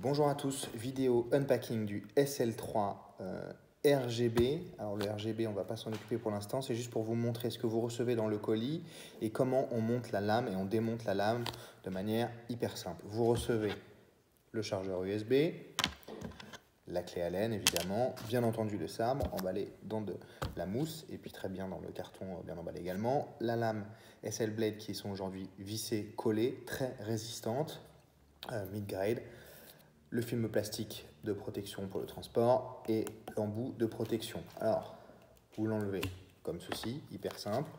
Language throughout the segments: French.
Bonjour à tous, vidéo unpacking du SL3 RGB. Alors le RGB, on ne va pas s'en occuper pour l'instant, c'est juste pour vous montrer ce que vous recevez dans le colis et comment on monte la lame et on démonte la lame de manière hyper simple. Vous recevez le chargeur USB, la clé Allen évidemment, bien entendu le sabre emballé dans de la mousse et puis très bien dans le carton bien emballé également, la lame SL Blade qui sont aujourd'hui vissées, collées, très résistantes, mid-grade, le film plastique de protection pour le transport et l'embout de protection. Alors, vous l'enlevez comme ceci, hyper simple.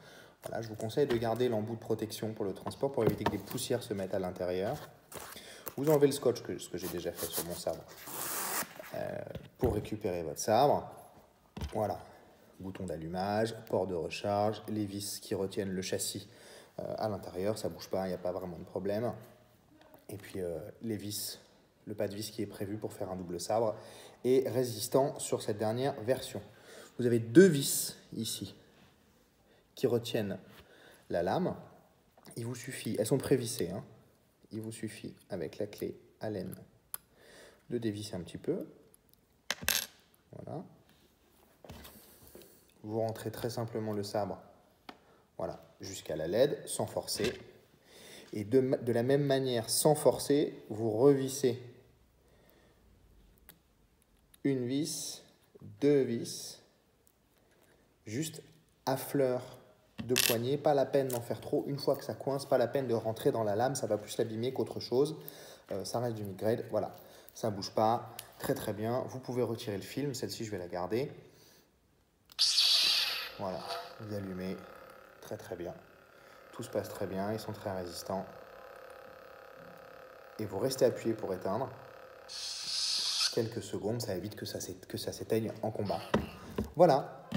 Voilà, je vous conseille de garder l'embout de protection pour le transport pour éviter que des poussières se mettent à l'intérieur. Vous enlevez le scotch, ce que j'ai déjà fait sur mon sabre, pour récupérer votre sabre. Voilà, bouton d'allumage, port de recharge, les vis qui retiennent le châssis à l'intérieur, ça ne bouge pas, il n'y a pas vraiment de problème. Et puis les vis, le pas de vis qui est prévu pour faire un double sabre est résistant sur cette dernière version. Vous avez deux vis ici qui retiennent la lame. Il vous suffit, elles sont prévissées, hein. Il vous suffit avec la clé Allen de dévisser un petit peu. Voilà. Vous rentrez très simplement le sabre, voilà, jusqu'à la LED sans forcer. Et de la même manière, sans forcer, vous revissez une vis, deux vis, juste à fleur de poignet, pas la peine d'en faire trop. Une fois que ça coince, pas la peine de rentrer dans la lame, ça va plus l'abîmer qu'autre chose. Ça reste du mid-grade, voilà, ça ne bouge pas, très très bien. Vous pouvez retirer le film, celle-ci je vais la garder. Voilà, vous allumez, très très bien. Tout se passe très bien, ils sont très résistants. Et vous restez appuyé pour éteindre. Quelques secondes, ça évite que ça s'éteigne en combat. Voilà.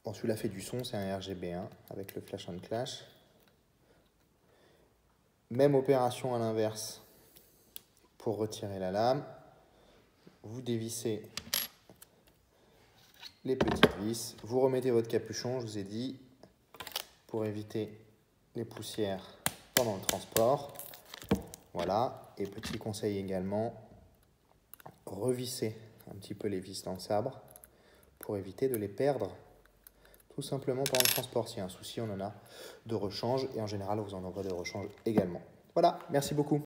Bon, celui-là fait du son, c'est un RGB1 avec le flash and clash. Même opération à l'inverse pour retirer la lame. Vous dévissez les petites vis. Vous remettez votre capuchon, je vous ai dit, pour éviter les poussières pendant le transport. Voilà. Et petit conseil également, revissez un petit peu les vis dans le sabre pour éviter de les perdre tout simplement pendant le transport. S'il y a un souci, on en a de rechange et en général, on vous en envoie de rechange également. Voilà, merci beaucoup.